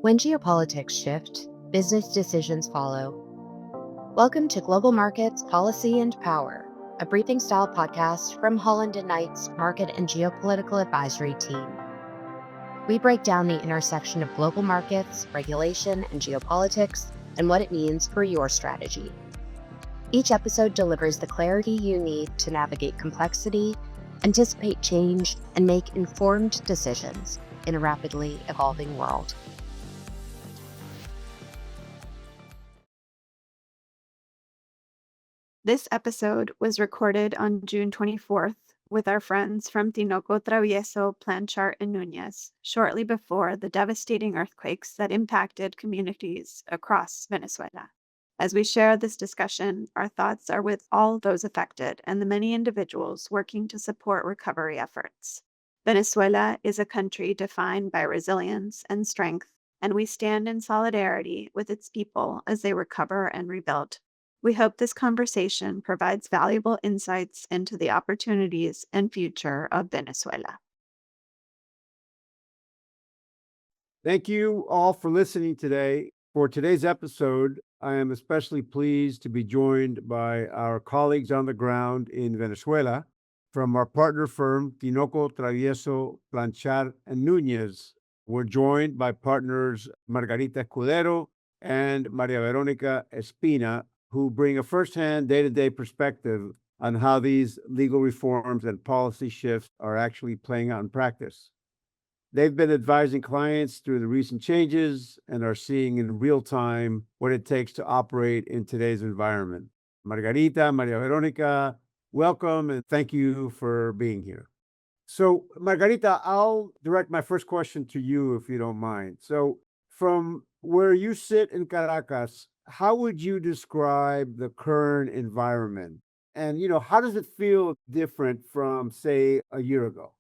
When geopolitics shift, business decisions follow. Welcome to Global Markets, Policy and Power, a briefing-style podcast from Holland Knight's Market and Geopolitical Advisory team. We break down the intersection of global markets, regulation, and geopolitics, and what it means for your strategy. Each episode delivers the clarity you need to navigate complexity, anticipate change, and make informed decisions in a rapidly evolving world. This episode was recorded on June 24th with our friends from Tinoco, Travieso, Planchart Núñez, shortly before the devastating earthquakes that impacted communities across Venezuela. As we share this discussion, our thoughts are with all those affected and the many individuals working to support recovery efforts. Venezuela is a country defined by resilience and strength, and we stand in solidarity with its people as they recover and rebuild. We hope this conversation provides valuable insights into the opportunities and future of Venezuela. Thank you all for listening today. For today's episode, I am especially pleased to be joined by our colleagues on the ground in Venezuela from our partner firm, Tinoco, Travieso, Planchart Núñez. We're joined by partners Margarita Escudero and Maria Veronica Espina, who bring a firsthand day-to-day perspective on how these legal reforms and policy shifts are actually playing out in practice. They've been advising clients through the recent changes and are seeing in real time what it takes to operate in today's environment. Margarita, Maria Veronica, welcome and thank you for being here. So, Margarita, I'll direct my first question to you if you don't mind. So, from where you sit in Caracas, how would you describe the current environment? And, how does it feel different from, say, a year ago?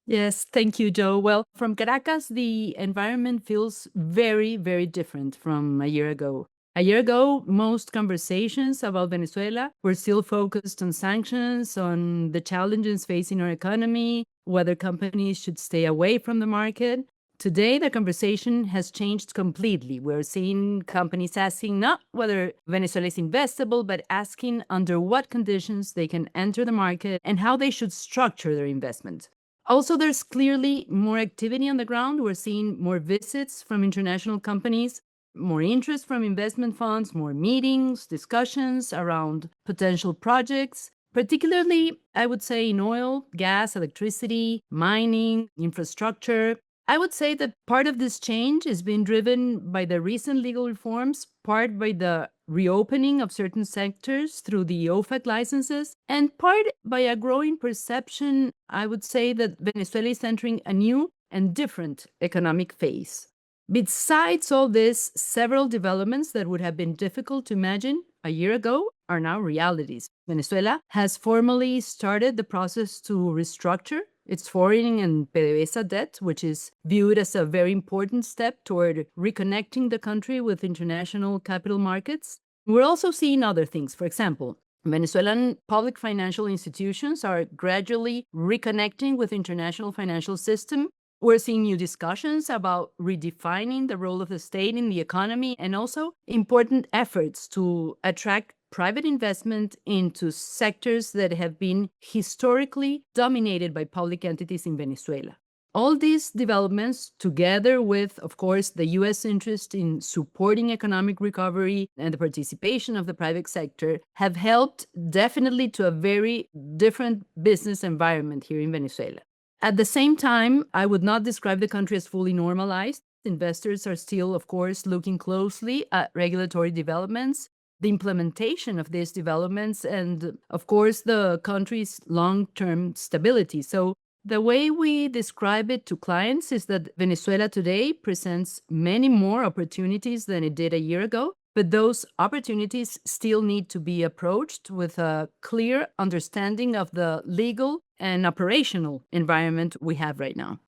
Yes, thank you, Joe. Well, from Caracas, the environment feels very, very different from a year ago. A year ago, most conversations about Venezuela were still focused on sanctions, on the challenges facing our economy, whether companies should stay away from the market. Today, the conversation has changed completely. We're seeing companies asking not whether Venezuela is investable, but asking under what conditions they can enter the market and how they should structure their investment. Also, there's clearly more activity on the ground. We're seeing more visits from international companies, more interest from investment funds, more meetings, discussions around potential projects, particularly, I would say, in oil, gas, electricity, mining, infrastructure. I would say that part of this change is being driven by the recent legal reforms, part by the reopening of certain sectors through the OFAC licenses, and part by a growing perception, I would say, that Venezuela is entering a new and different economic phase. Besides all this, several developments that would have been difficult to imagine a year ago are now realities. Venezuela has formally started the process to restructure its foreign and PDVSA debt, which is viewed as a very important step toward reconnecting the country with international capital markets. We're also seeing other things. For example, Venezuelan public financial institutions are gradually reconnecting with international financial system. We're seeing new discussions about redefining the role of the state in the economy and also important efforts to attract private investment into sectors that have been historically dominated by public entities in Venezuela. All these developments, together with, of course, the U.S. interest in supporting economic recovery and the participation of the private sector, have helped definitely to a very different business environment here in Venezuela. At the same time, I would not describe the country as fully normalized. Investors are still, of course, looking closely at regulatory developments, the implementation of these developments, and, of course, the country's long-term stability. So the way we describe it to clients is that Venezuela today presents many more opportunities than it did a year ago, but those opportunities still need to be approached with a clear understanding of the legal and operational environment we have right now.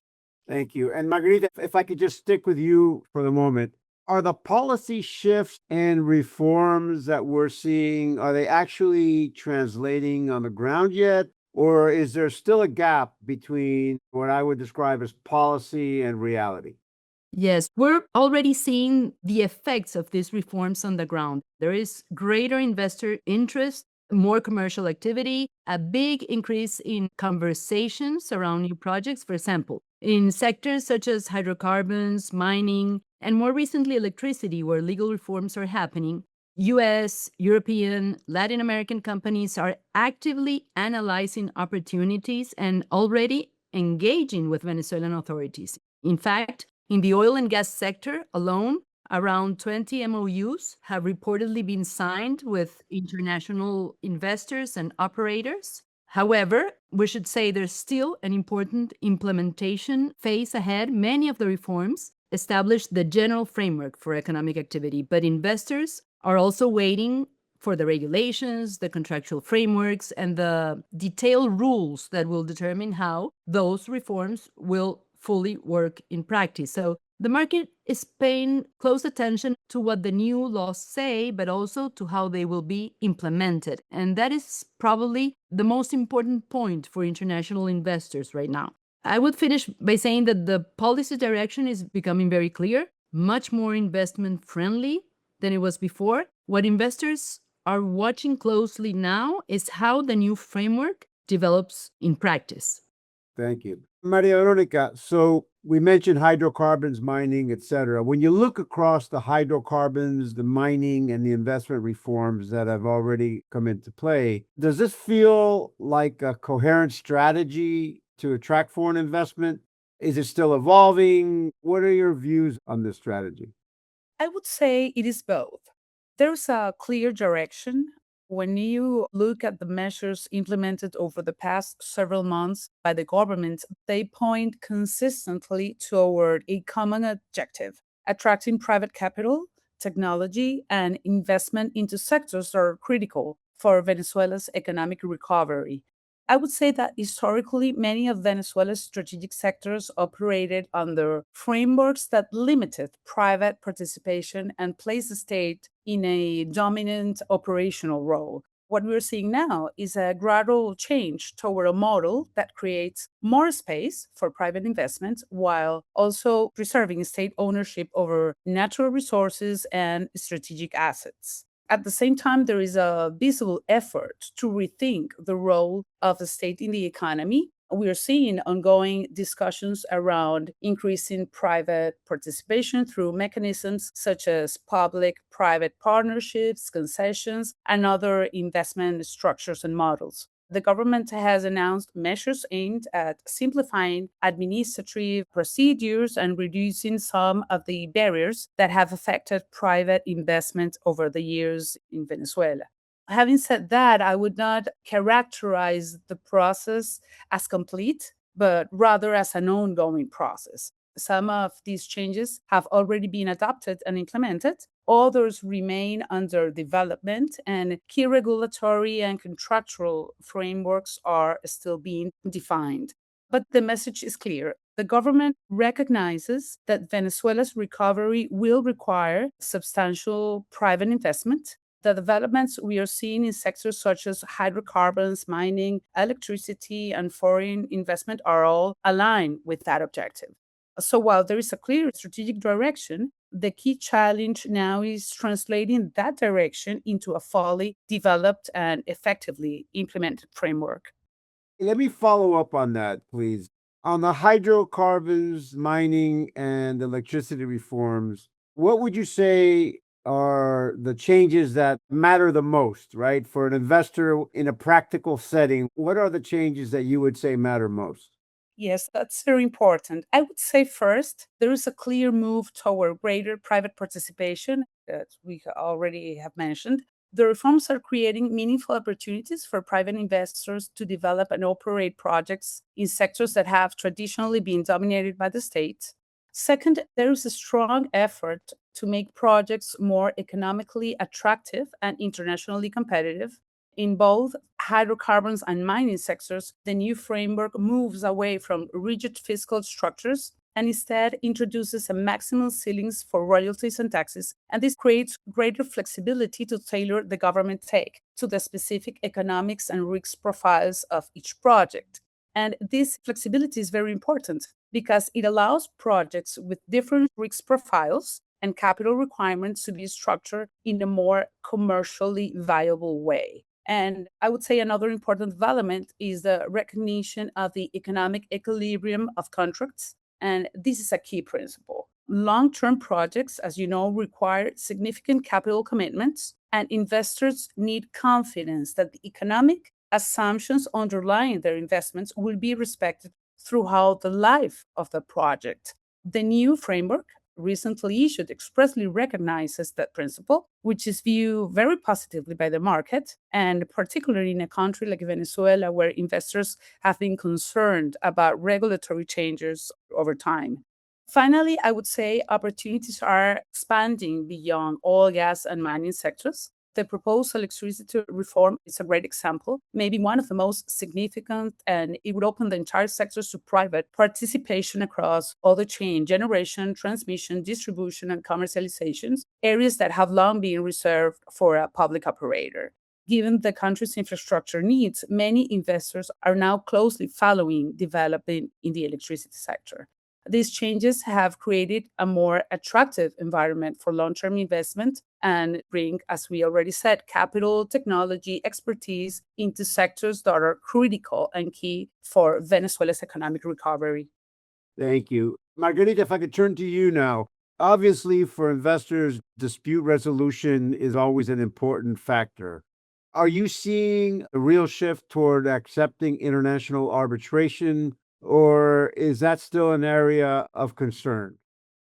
Thank you. And Margarita, if I could just stick with you for the moment, are the policy shifts and reforms that we're seeing, are they actually translating on the ground yet? Or is there still a gap between what I would describe as policy and reality? Yes, we're already seeing the effects of these reforms on the ground. There is greater investor interest, more commercial activity, a big increase in conversations around new projects. For example, in sectors such as hydrocarbons, mining, and more recently electricity, where legal reforms are happening, US, European, Latin American companies are actively analyzing opportunities and already engaging with Venezuelan authorities. In fact, in the oil and gas sector alone, around 20 MOUs have reportedly been signed with international investors and operators. However, we should say there's still an important implementation phase ahead. Many of the reforms established the general framework for economic activity, but investors are also waiting for the regulations, the contractual frameworks, and the detailed rules that will determine how those reforms will fully work in practice. So the market is paying close attention to what the new laws say, but also to how they will be implemented. And that is probably the most important point for international investors right now. I would finish by saying that the policy direction is becoming very clear, much more investment friendly than it was before. What investors are watching closely now is how the new framework develops in practice. Thank you. Maria Veronica, so we mentioned hydrocarbons, mining, et cetera. When you look across the hydrocarbons, the mining, and the investment reforms that have already come into play, does this feel like a coherent strategy to attract foreign investment? Is it still evolving? What are your views on this strategy? I would say it is both. There's a clear direction. When you look at the measures implemented over the past several months by the government, they point consistently toward a common objective: attracting private capital, technology, and investment into sectors that are critical for Venezuela's economic recovery. I would say that historically, many of Venezuela's strategic sectors operated under frameworks that limited private participation and placed the state in a dominant operational role. What we're seeing now is a gradual change toward a model that creates more space for private investment while also preserving state ownership over natural resources and strategic assets. At the same time, there is a visible effort to rethink the role of the state in the economy. We are seeing ongoing discussions around increasing private participation through mechanisms such as public private partnerships, concessions, and other investment structures and models. The government has announced measures aimed at simplifying administrative procedures and reducing some of the barriers that have affected private investment over the years in Venezuela. Having said that, I would not characterize the process as complete, but rather as an ongoing process. Some of these changes have already been adopted and implemented. Others remain under development, and key regulatory and contractual frameworks are still being defined. But the message is clear. The government recognizes that Venezuela's recovery will require substantial private investment. The developments we are seeing in sectors such as hydrocarbons, mining, electricity, and foreign investment are all aligned with that objective. So while there is a clear strategic direction, the key challenge now is translating that direction into a fully developed and effectively implemented framework. Let me follow up on that, please. On the hydrocarbons, mining, and electricity reforms, what would you say are the changes that matter the most, right? For an investor in a practical setting, what are the changes that you would say matter most? Yes, that's very important. I would say first, there is a clear move toward greater private participation that we already have mentioned. The reforms are creating meaningful opportunities for private investors to develop and operate projects in sectors that have traditionally been dominated by the state. Second, there is a strong effort to make projects more economically attractive and internationally competitive. In both hydrocarbons and mining sectors, the new framework moves away from rigid fiscal structures and instead introduces a maximum ceilings for royalties and taxes. And this creates greater flexibility to tailor the government take to the specific economics and risk profiles of each project. And this flexibility is very important. because it allows projects with different risk profiles and capital requirements to be structured in a more commercially viable way. And I would say another important development is the recognition of the economic equilibrium of contracts. And this is a key principle. Long-term projects, as you know, require significant capital commitments, and investors need confidence that the economic assumptions underlying their investments will be respected throughout the life of the project. The new framework recently issued expressly recognizes that principle, which is viewed very positively by the market, and particularly in a country like Venezuela, where investors have been concerned about regulatory changes over time. Finally, I would say opportunities are expanding beyond oil, gas, and mining sectors. The proposed electricity reform is a great example, maybe one of the most significant, and it would open the entire sectors to private participation across all the chain: generation, transmission, distribution, and commercializations, areas that have long been reserved for a public operator. Given the country's infrastructure needs, many investors are now closely following development in the electricity sector. These changes have created a more attractive environment for long-term investment and bring, as we already said, capital, technology, expertise into sectors that are critical and key for Venezuela's economic recovery. Thank you. Margarita, if I could turn to you now. Obviously, for investors, dispute resolution is always an important factor. Are you seeing a real shift toward accepting international arbitration, or is that still an area of concern?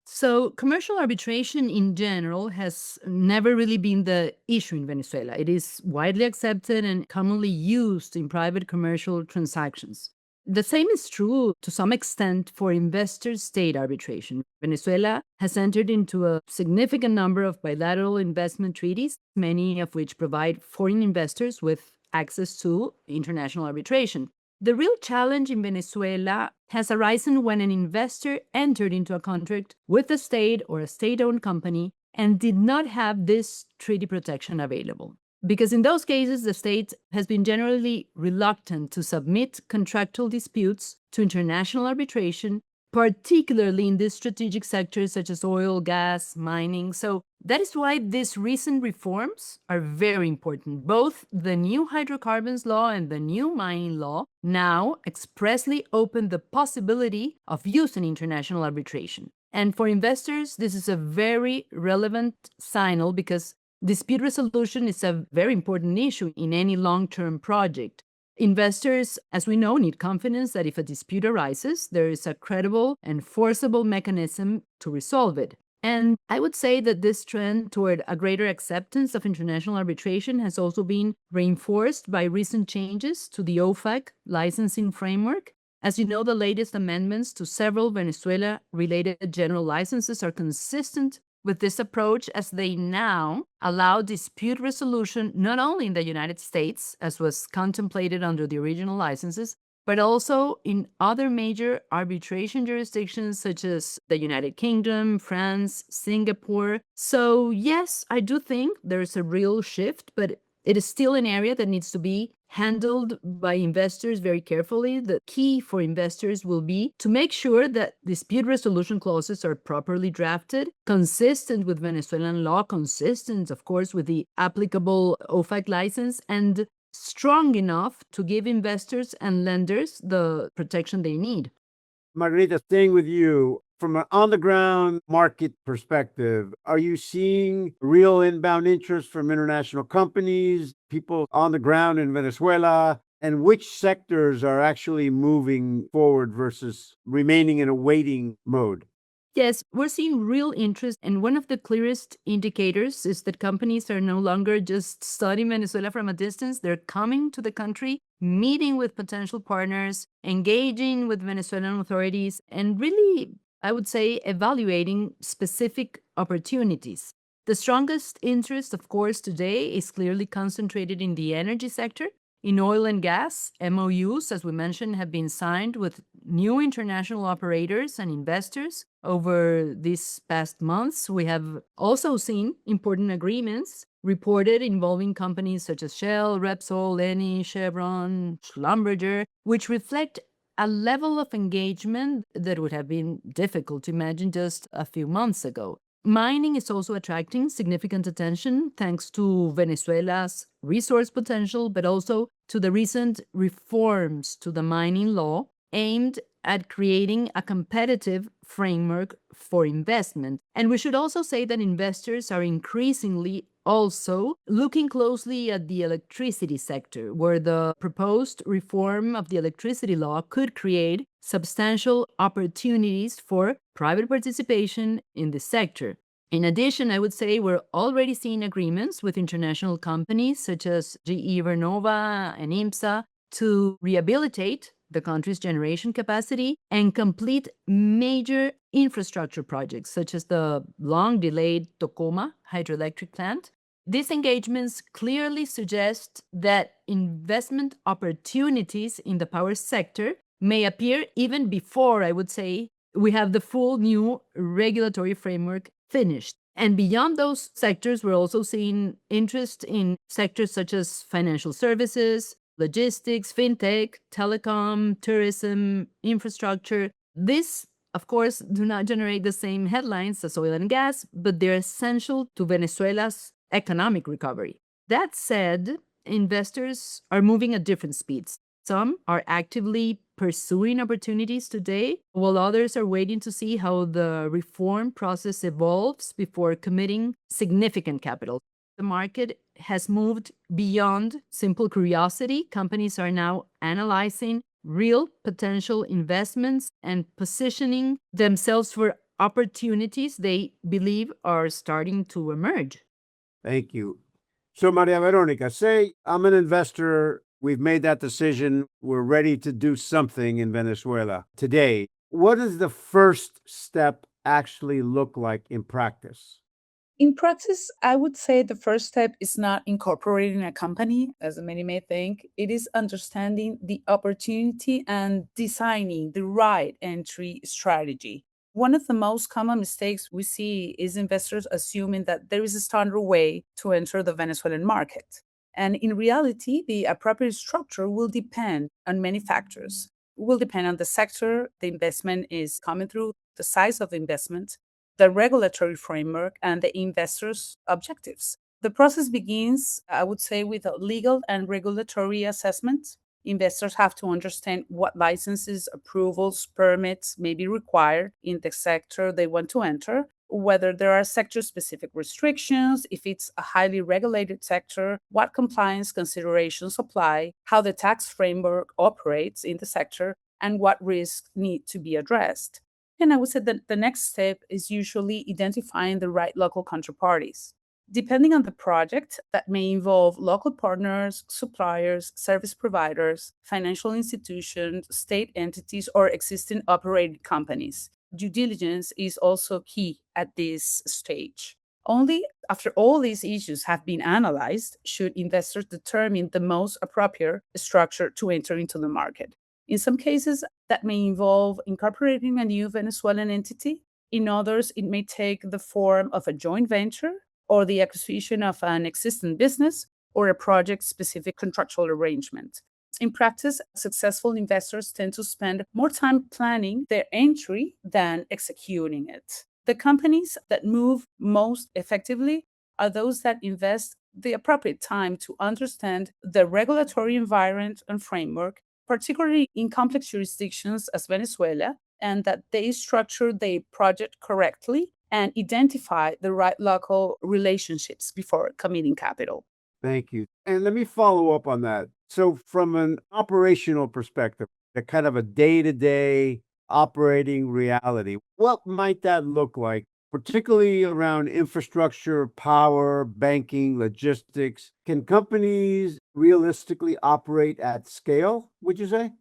So, commercial arbitration in general has never really been the issue in Venezuela. It is widely accepted and commonly used in private commercial transactions. The same is true to some extent for investor state arbitration. Venezuela has entered into a significant number of bilateral investment treaties, many of which provide foreign investors with access to international arbitration. The real challenge in Venezuela has arisen when an investor entered into a contract with a state or a state-owned company and did not have this treaty protection available. Because in those cases, the state has been generally reluctant to submit contractual disputes to international arbitration, particularly in these strategic sectors such as oil, gas, mining. So that is why these recent reforms are very important. Both the new hydrocarbons law and the new mining law now expressly open the possibility of using international arbitration. And for investors, this is a very relevant signal because dispute resolution is a very important issue in any long-term project. Investors, as we know, need confidence that if a dispute arises, there is a credible and forcible mechanism to resolve it. And I would say that this trend toward a greater acceptance of international arbitration has also been reinforced by recent changes to the OFAC licensing framework. As you know, the latest amendments to several Venezuela-related general licenses are consistent with this approach, as they now allow dispute resolution not only in the United States, as was contemplated under the original licenses, but also in other major arbitration jurisdictions such as the United Kingdom, France, Singapore. So yes, I do think there's a real shift, but it is still an area that needs to be handled by investors very carefully. The key for investors will be to make sure that dispute resolution clauses are properly drafted, consistent with Venezuelan law, consistent, of course, with the applicable OFAC license, and strong enough to give investors and lenders the protection they need. Margarita, staying with you, from an on-the-ground market perspective, are you seeing real inbound interest from international companies, people on the ground in Venezuela? And which sectors are actually moving forward versus remaining in a waiting mode? Yes, we're seeing real interest, and one of the clearest indicators is that companies are no longer just studying Venezuela from a distance. They're coming to the country, meeting with potential partners, engaging with Venezuelan authorities, and really, I would say, evaluating specific opportunities. The strongest interest, of course, today is clearly concentrated in the energy sector. In oil and gas, MOUs, as we mentioned, have been signed with new international operators and investors over these past months. We have also seen important agreements reported involving companies such as Shell, Repsol, Eni, Chevron, Schlumberger, which reflect a level of engagement that would have been difficult to imagine just a few months ago. Mining is also attracting significant attention thanks to Venezuela's resource potential, but also to the recent reforms to the mining law aimed at creating a competitive framework for investment. And we should also say that investors are increasingly also looking closely at the electricity sector, where the proposed reform of the electricity law could create substantial opportunities for private participation in the sector. In addition, I would say we're already seeing agreements with international companies such as GE Vernova and IMSA to rehabilitate the country's generation capacity and complete major infrastructure projects such as the long-delayed Tocoma hydroelectric plant. These engagements clearly suggest that investment opportunities in the power sector may appear even before, I would say, we have the full new regulatory framework finished. And beyond those sectors, we're also seeing interest in sectors such as financial services, logistics, fintech, telecom, tourism, infrastructure. These, of course, do not generate the same headlines as oil and gas, but they're essential to Venezuela's economic recovery. That said, investors are moving at different speeds. Some are actively pursuing opportunities today, while others are waiting to see how the reform process evolves before committing significant capital. The market has moved beyond simple curiosity. Companies are now analyzing real potential investments and positioning themselves for opportunities they believe are starting to emerge. Thank you. So, Maria Veronica, say I'm an investor. We've made that decision. We're ready to do something in Venezuela today. What does the first step actually look like in practice? In practice, I would say the first step is not incorporating a company, as many may think. It is understanding the opportunity and designing the right entry strategy. One of the most common mistakes we see is investors assuming that there is a standard way to enter the Venezuelan market. And in reality, the appropriate structure will depend on many factors. It will depend on the sector the investment is coming through, the size of the investment, the regulatory framework, and the investors' objectives. The process begins, I would say, with a legal and regulatory assessment. Investors have to understand what licenses, approvals, permits may be required in the sector they want to enter, whether there are sector-specific restrictions, if it's a highly regulated sector, what compliance considerations apply, how the tax framework operates in the sector, and what risks need to be addressed. And I would say that the next step is usually identifying the right local counterparties. Depending on the project, that may involve local partners, suppliers, service providers, financial institutions, state entities, or existing operating companies. Due diligence is also key at this stage. Only after all these issues have been analyzed should investors determine the most appropriate structure to enter into the market. In some cases, that may involve incorporating a new Venezuelan entity. In others, it may take the form of a joint venture or the acquisition of an existing business or a project-specific contractual arrangement. In practice, successful investors tend to spend more time planning their entry than executing it. The companies that move most effectively are those that invest the appropriate time to understand the regulatory environment and framework, particularly in complex jurisdictions as Venezuela, and that they structure their project correctly and identify the right local relationships before committing capital. Thank you. And let me follow up on that. So, from an operational perspective, a kind of a day-to-day operating reality, what might that look like, particularly around infrastructure, power, banking, logistics? Can companies realistically operate at scale, would you say?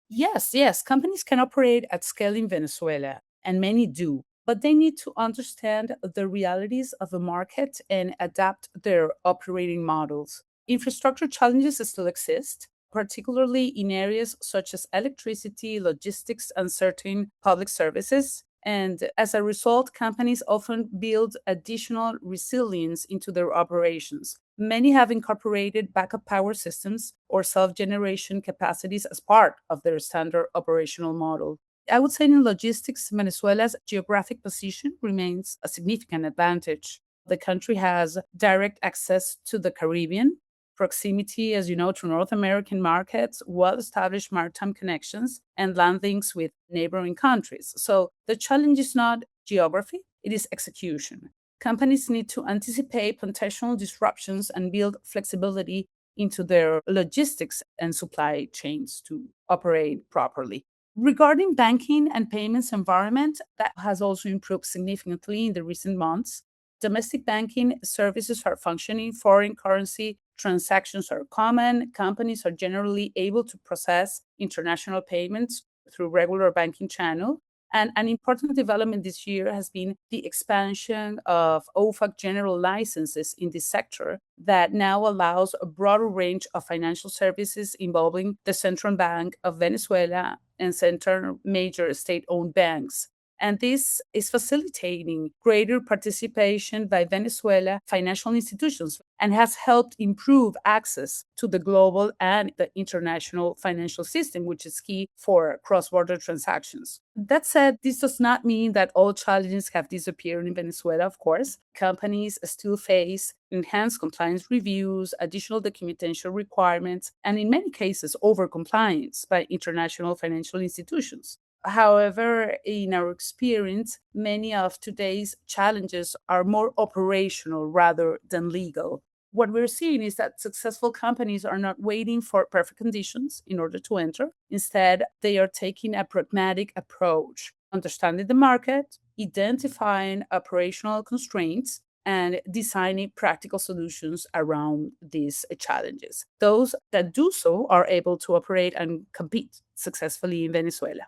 Yes, companies can operate at scale in Venezuela, and many do, but they need to understand the realities of the market and adapt their operating models. Infrastructure challenges still exist, particularly in areas such as electricity, logistics, and certain public services. And as a result, companies often build additional resilience into their operations. Many have incorporated backup power systems or self-generation capacities as part of their standard operational model. I would say in logistics, Venezuela's geographic position remains a significant advantage. The country has direct access to the Caribbean, proximity, as you know, to North American markets, well established maritime connections, and land links with neighboring countries. So the challenge is not geography, it is execution. Companies need to anticipate potential disruptions and build flexibility into their logistics and supply chains to operate properly. Regarding banking and payments environment, that has also improved significantly in the recent months. Domestic banking services are functioning, foreign currency transactions are common, companies are generally able to process international payments through regular banking channel. And an important development this year has been the expansion of OFAC general licenses in this sector that now allows a broader range of financial services involving the Central Bank of Venezuela and central major state-owned banks. And this is facilitating greater participation by Venezuela financial institutions and has helped improve access to the global and the international financial system, which is key for cross-border transactions. That said, this does not mean that all challenges have disappeared in Venezuela, of course. Companies still face enhanced compliance reviews, additional documentation requirements, and in many cases, over-compliance by international financial institutions. However, in our experience, many of today's challenges are more operational rather than legal. What we're seeing is that successful companies are not waiting for perfect conditions in order to enter. Instead, they are taking a pragmatic approach, understanding the market, identifying operational constraints, and designing practical solutions around these challenges. Those that do so are able to operate and compete successfully in Venezuela.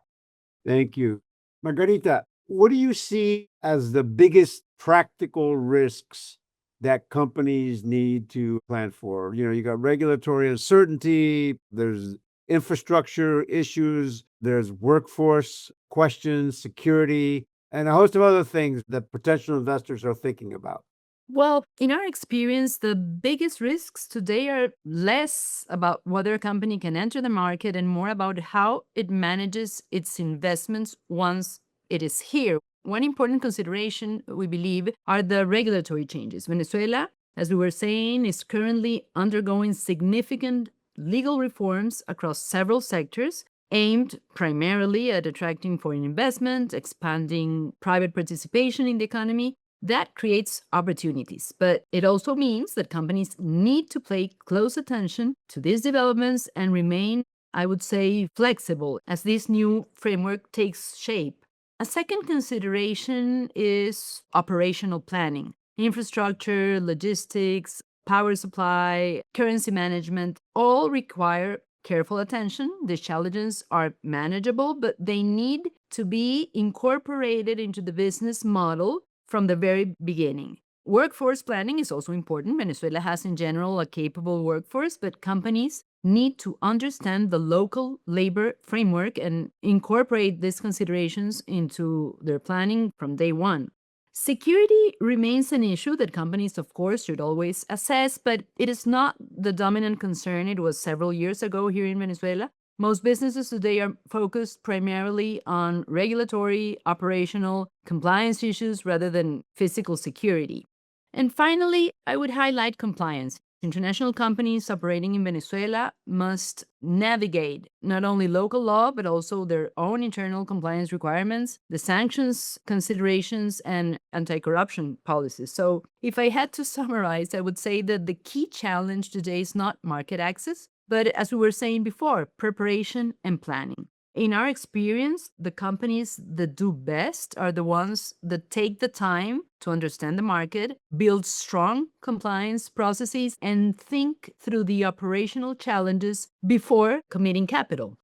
Thank you. Margarita, what do you see as the biggest practical risks that companies need to plan for? You got regulatory uncertainty, there's infrastructure issues, there's workforce questions, security, and a host of other things that potential investors are thinking about. Well, in our experience, the biggest risks today are less about whether a company can enter the market and more about how it manages its investments once it is here. One important consideration, we believe, are the regulatory changes. Venezuela, as we were saying, is currently undergoing significant legal reforms across several sectors aimed primarily at attracting foreign investment, expanding private participation in the economy. That creates opportunities, but it also means that companies need to pay close attention to these developments and remain, I would say, flexible as this new framework takes shape. A second consideration is operational planning. Infrastructure, logistics, power supply, currency management all require careful attention. These challenges are manageable, but they need to be incorporated into the business model from the very beginning. Workforce planning is also important. Venezuela has, in general, a capable workforce, but companies need to understand the local labor framework and incorporate these considerations into their planning from day one. Security remains an issue that companies, of course, should always assess, but it is not the dominant concern it was several years ago here in Venezuela. Most businesses today are focused primarily on regulatory, operational, compliance issues rather than physical security. And finally, I would highlight compliance. International companies operating in Venezuela must navigate not only local law, but also their own internal compliance requirements, the sanctions considerations, and anti-corruption policies. So if I had to summarize, I would say that the key challenge today is not market access, but as we were saying before, preparation and planning. In our experience, the companies that do best are the ones that take the time to understand the market, build strong compliance processes, and think through the operational challenges before committing capital.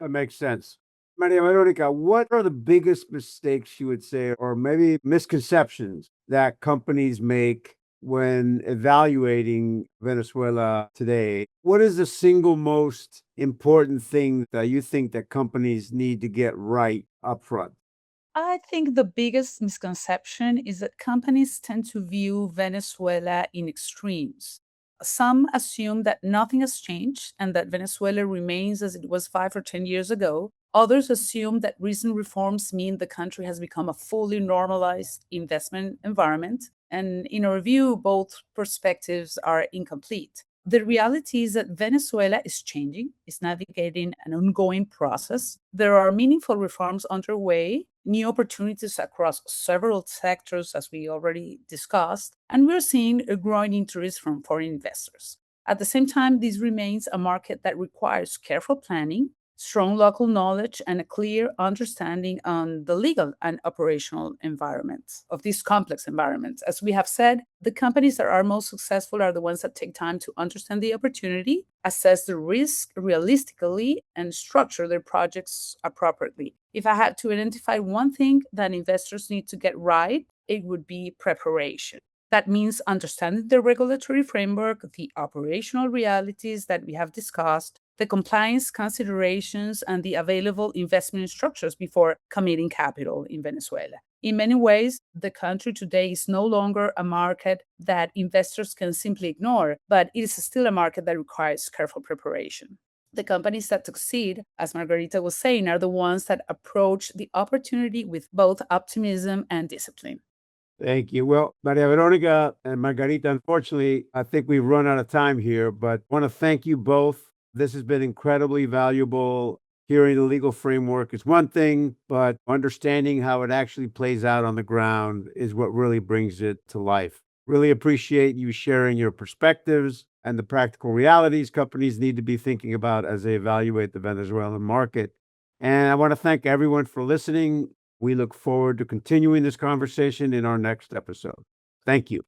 That makes sense. Maria Veronica, what are the biggest mistakes you would say, or maybe misconceptions that companies make when evaluating Venezuela today? What is the single most important thing that you think that companies need to get right up front? I think the biggest misconception is that companies tend to view Venezuela in extremes. Some assume that nothing has changed and that Venezuela remains as it was 5 or 10 years ago. Others assume that recent reforms mean the country has become a fully normalized investment environment. And in our view, both perspectives are incomplete. The reality is that Venezuela is changing, is navigating an ongoing process. There are meaningful reforms underway, new opportunities across several sectors, as we already discussed, and we're seeing a growing interest from foreign investors. At the same time, this remains a market that requires careful planning, strong local knowledge, and a clear understanding on the legal and operational environments of these complex environments. As we have said, the companies that are most successful are the ones that take time to understand the opportunity, assess the risk realistically, and structure their projects appropriately. If I had to identify one thing that investors need to get right, it would be preparation. That means understanding the regulatory framework, the operational realities that we have discussed, the compliance considerations, and the available investment structures before committing capital in Venezuela. In many ways, the country today is no longer a market that investors can simply ignore, but it is still a market that requires careful preparation. The companies that succeed, as Margarita was saying, are the ones that approach the opportunity with both optimism and discipline. Thank you. Well, Maria Veronica and Margarita, unfortunately, I think we've run out of time here, but I want to thank you both. This has been incredibly valuable. Hearing the legal framework is one thing, but understanding how it actually plays out on the ground is what really brings it to life. Really appreciate you sharing your perspectives and the practical realities companies need to be thinking about as they evaluate the Venezuelan market. And I want to thank everyone for listening. We look forward to continuing this conversation in our next episode. Thank you.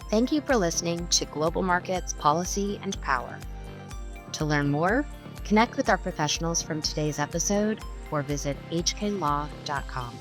Thank you for listening to Global Markets, Policy, and Power. To learn more, connect with our professionals from today's episode or visit hklaw.com.